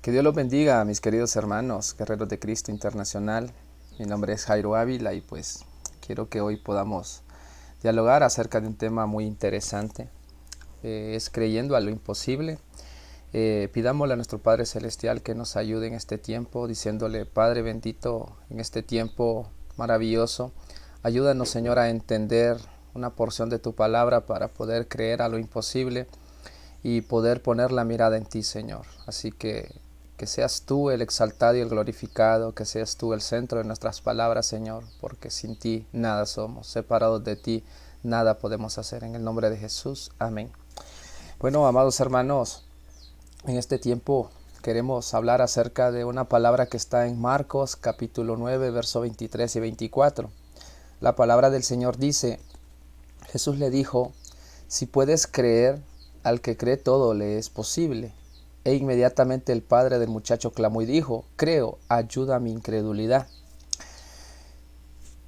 Que Dios los bendiga, mis queridos hermanos, guerreros de Cristo Internacional. Mi nombre es Jairo Ávila y pues quiero que hoy podamos dialogar acerca de un tema muy interesante. Es creyendo a lo imposible. Pidámosle a nuestro Padre Celestial que nos ayude en este tiempo, diciéndole: Padre bendito, en este tiempo maravilloso, ayúdanos, Señor, a entender una porción de tu palabra para poder creer a lo imposible y poder poner la mirada en ti, Señor. Así que seas tú el exaltado y el glorificado, que seas tú el centro de nuestras palabras, Señor, porque sin ti nada somos, separados de ti nada podemos hacer. En el nombre de Jesús, amén. Bueno, amados hermanos, en este tiempo queremos hablar acerca de una palabra que está en Marcos capítulo 9, verso 23 y 24. La palabra del Señor dice: Jesús le dijo: si puedes creer, al que cree todo le es posible. E inmediatamente el padre del muchacho clamó y dijo: creo, ayuda a mi incredulidad.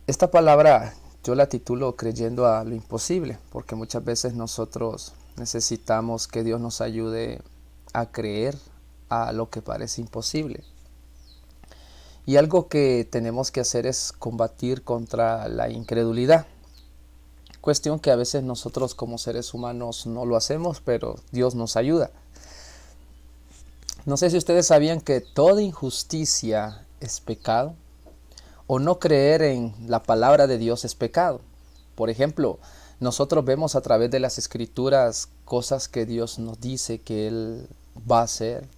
Esta palabra yo la titulo creyendo a lo imposible, porque muchas veces nosotros necesitamos que Dios nos ayude a creer a lo que parece imposible. Y algo que tenemos que hacer es combatir contra la incredulidad. Cuestión que a veces nosotros como seres humanos no lo hacemos, pero Dios nos ayuda. No sé si ustedes sabían que toda injusticia es pecado, o no creer en la palabra de Dios es pecado. Por ejemplo, nosotros vemos a través de las escrituras cosas que Dios nos dice que Él va a hacer,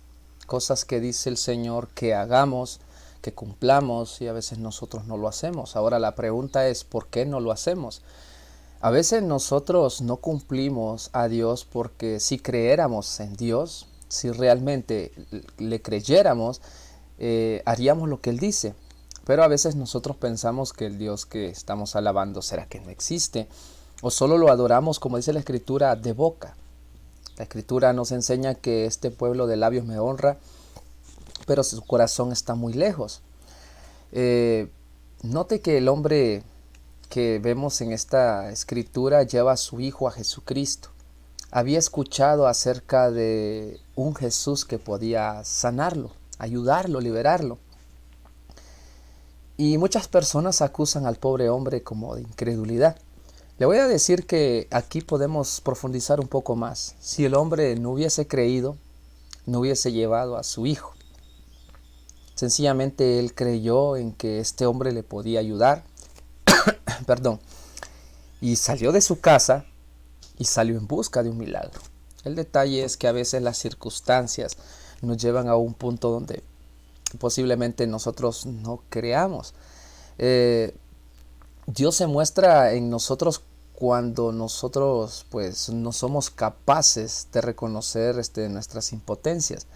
cosas que dice el Señor que hagamos, que cumplamos, y a veces nosotros no lo hacemos. Ahora la pregunta es: ¿por qué no lo hacemos? A veces nosotros no cumplimos a Dios porque si creéramos en Dios, si realmente le creyéramos, haríamos lo que Él dice. Pero a veces nosotros pensamos que el Dios que estamos alabando, ¿será que no existe? O solo lo adoramos, como dice la Escritura, de boca. La Escritura nos enseña que este pueblo de labios me honra, pero su corazón está muy lejos. Note que el hombre que vemos en esta escritura lleva a su hijo a Jesucristo. Había escuchado acerca de un Jesús que podía sanarlo, ayudarlo, liberarlo. Y muchas personas acusan al pobre hombre como de incredulidad. Le voy a decir que aquí podemos profundizar un poco más. Si el hombre no hubiese creído, no hubiese llevado a su hijo. Sencillamente él creyó en que este hombre le podía ayudar. Perdón. Y salió de su casa y salió en busca de un milagro. El detalle es que a veces las circunstancias nos llevan a un punto donde posiblemente nosotros no creamos. Dios se muestra en nosotros cuando nosotros pues no somos capaces de reconocer nuestras impotencias.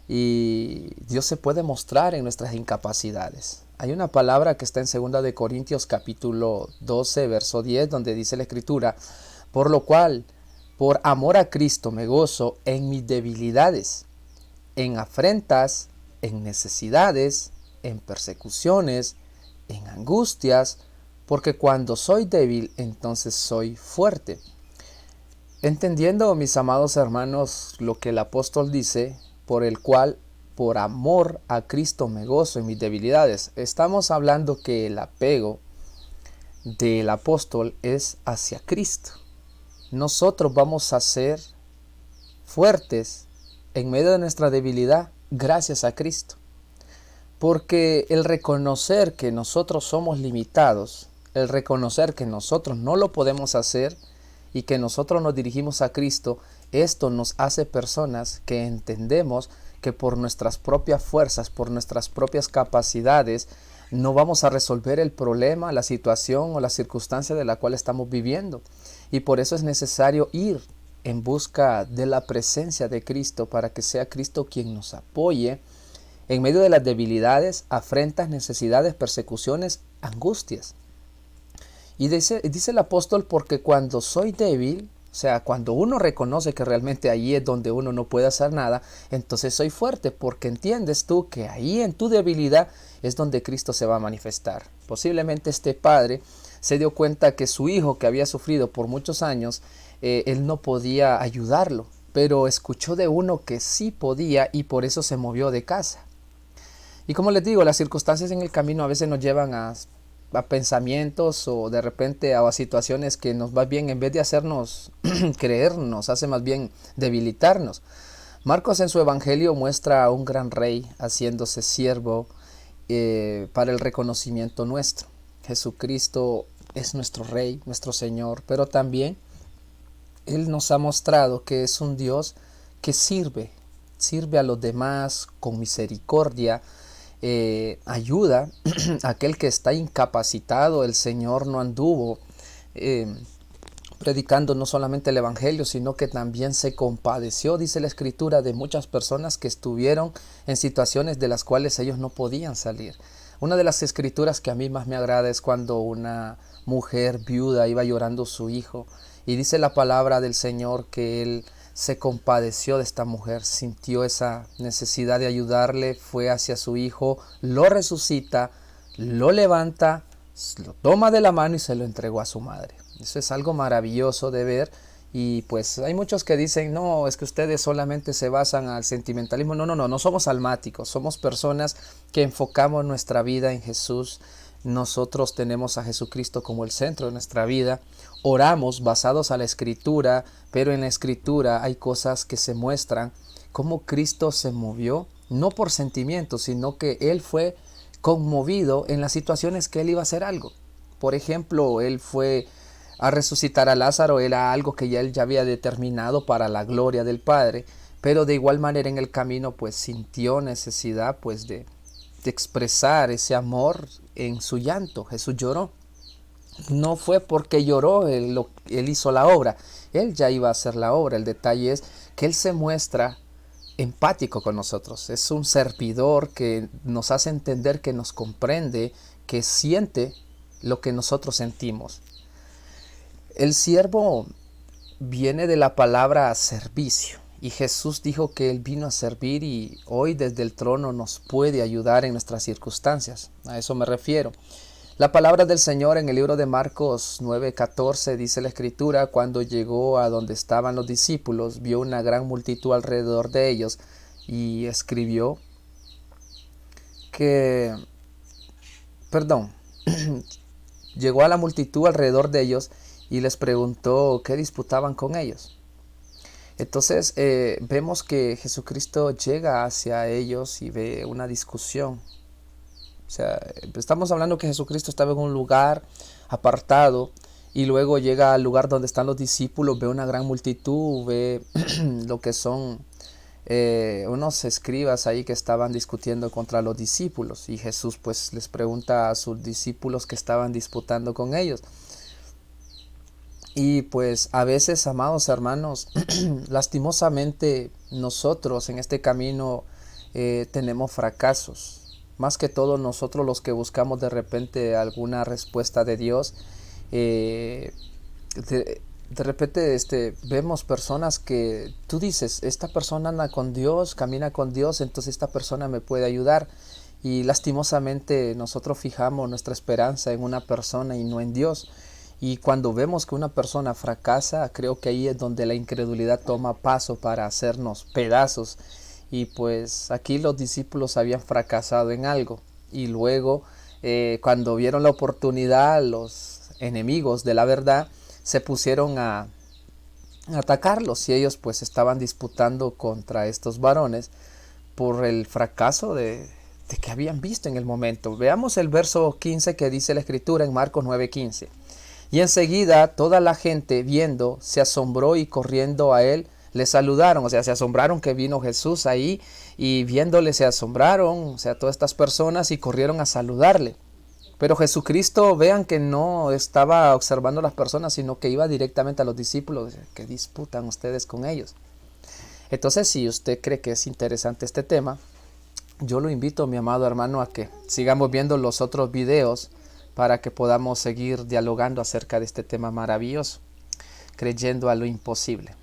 Y Dios se puede mostrar en nuestras incapacidades. Hay una palabra que está en 2 de Corintios capítulo 12, verso 10, donde dice la Escritura: por lo cual, por amor a Cristo me gozo en mis debilidades, en afrentas, en necesidades, en persecuciones, en angustias, porque cuando soy débil, entonces soy fuerte. Entendiendo, mis amados hermanos, lo que el apóstol dice, por el cual, por amor a Cristo me gozo en mis debilidades. Estamos hablando que el apego del apóstol es hacia Cristo. Nosotros vamos a ser fuertes en medio de nuestra debilidad gracias a Cristo. Porque el reconocer que nosotros somos limitados, el reconocer que nosotros no lo podemos hacer y que nosotros nos dirigimos a Cristo, esto nos hace personas que entendemos que por nuestras propias fuerzas, por nuestras propias capacidades, no vamos a resolver el problema, la situación o la circunstancia de la cual estamos viviendo. Y por eso es necesario ir en busca de la presencia de Cristo, para que sea Cristo quien nos apoye en medio de las debilidades, afrentas, necesidades, persecuciones, angustias. Y dice el apóstol: porque cuando soy débil, o sea, cuando uno reconoce que realmente ahí es donde uno no puede hacer nada, entonces soy fuerte, porque entiendes tú que ahí en tu debilidad es donde Cristo se va a manifestar. Posiblemente este padre se dio cuenta que su hijo, que había sufrido por muchos años, él no podía ayudarlo, pero escuchó de uno que sí podía y por eso se movió de casa. Y como les digo, las circunstancias en el camino a veces nos llevan a pensamientos o de repente a situaciones que nos va bien, en vez de hacernos creer, nos hace más bien debilitarnos. Marcos en su evangelio muestra a un gran rey haciéndose siervo para el reconocimiento nuestro. Jesucristo es nuestro rey, nuestro Señor, pero también Él nos ha mostrado que es un Dios que sirve a los demás con misericordia, ayuda a aquel que está incapacitado. El Señor no anduvo predicando no solamente el evangelio, sino que también se compadeció, dice la escritura, de muchas personas que estuvieron en situaciones de las cuales ellos no podían salir. Una de las escrituras que a mí más me agrada es cuando una mujer viuda iba llorando su hijo, y dice la palabra del Señor que él se compadeció de esta mujer, sintió esa necesidad de ayudarle, fue hacia su hijo, lo resucita, lo levanta, lo toma de la mano y se lo entregó a su madre. Eso es algo maravilloso de ver. Y pues hay muchos que dicen, no, es que ustedes solamente se basan al sentimentalismo. No somos almáticos, somos personas que enfocamos nuestra vida en Jesús. Nosotros tenemos a Jesucristo como el centro de nuestra vida. Oramos basados a la Escritura, pero en la Escritura hay cosas que se muestran cómo Cristo se movió, no por sentimientos, sino que Él fue conmovido en las situaciones que Él iba a hacer algo. Por ejemplo, Él fue a resucitar a Lázaro, era algo que Él ya había determinado para la gloria del Padre, pero de igual manera en el camino pues sintió necesidad pues de expresar ese amor en su llanto. Jesús lloró. No fue porque lloró, él hizo la obra, Él ya iba a hacer la obra. El detalle es que Él se muestra empático con nosotros, es un servidor que nos hace entender, que nos comprende, que siente lo que nosotros sentimos. El siervo viene de la palabra servicio, y Jesús dijo que Él vino a servir, y hoy desde el trono nos puede ayudar en nuestras circunstancias. A eso me refiero. La palabra del Señor en el libro de Marcos 9:14 dice la escritura: cuando llegó a donde estaban los discípulos, vio una gran multitud alrededor de ellos, y escribió que, llegó a la multitud alrededor de ellos y les preguntó qué disputaban con ellos. Entonces vemos que Jesucristo llega hacia ellos y ve una discusión. O sea, estamos hablando que Jesucristo estaba en un lugar apartado y luego llega al lugar donde están los discípulos, ve una gran multitud, ve lo que son unos escribas ahí que estaban discutiendo contra los discípulos, y Jesús pues les pregunta a sus discípulos que estaban disputando con ellos. Y pues a veces, amados hermanos, lastimosamente nosotros en este camino tenemos fracasos. Más que todo nosotros los que buscamos de repente alguna respuesta de Dios, de repente vemos personas que tú dices, esta persona anda con Dios, camina con Dios, entonces esta persona me puede ayudar. Y lastimosamente nosotros fijamos nuestra esperanza en una persona y no en Dios. Y cuando vemos que una persona fracasa, creo que ahí es donde la incredulidad toma paso para hacernos pedazos. Y pues aquí los discípulos habían fracasado en algo, y luego cuando vieron la oportunidad, los enemigos de la verdad se pusieron a atacarlos, y ellos pues estaban disputando contra estos varones por el fracaso de que habían visto en el momento. Veamos el verso 15 que dice la escritura en Marcos 9:15. Y enseguida toda la gente, viendo, se asombró, y corriendo a él le saludaron. O sea, se asombraron que vino Jesús ahí, y viéndole se asombraron, o sea, todas estas personas, y corrieron a saludarle. Pero Jesucristo, vean que no estaba observando a las personas, sino que iba directamente a los discípulos. ¿Qué disputan ustedes con ellos? Entonces, si usted cree que es interesante este tema, yo lo invito, mi amado hermano, a que sigamos viendo los otros videos para que podamos seguir dialogando acerca de este tema maravilloso, creyendo a lo imposible.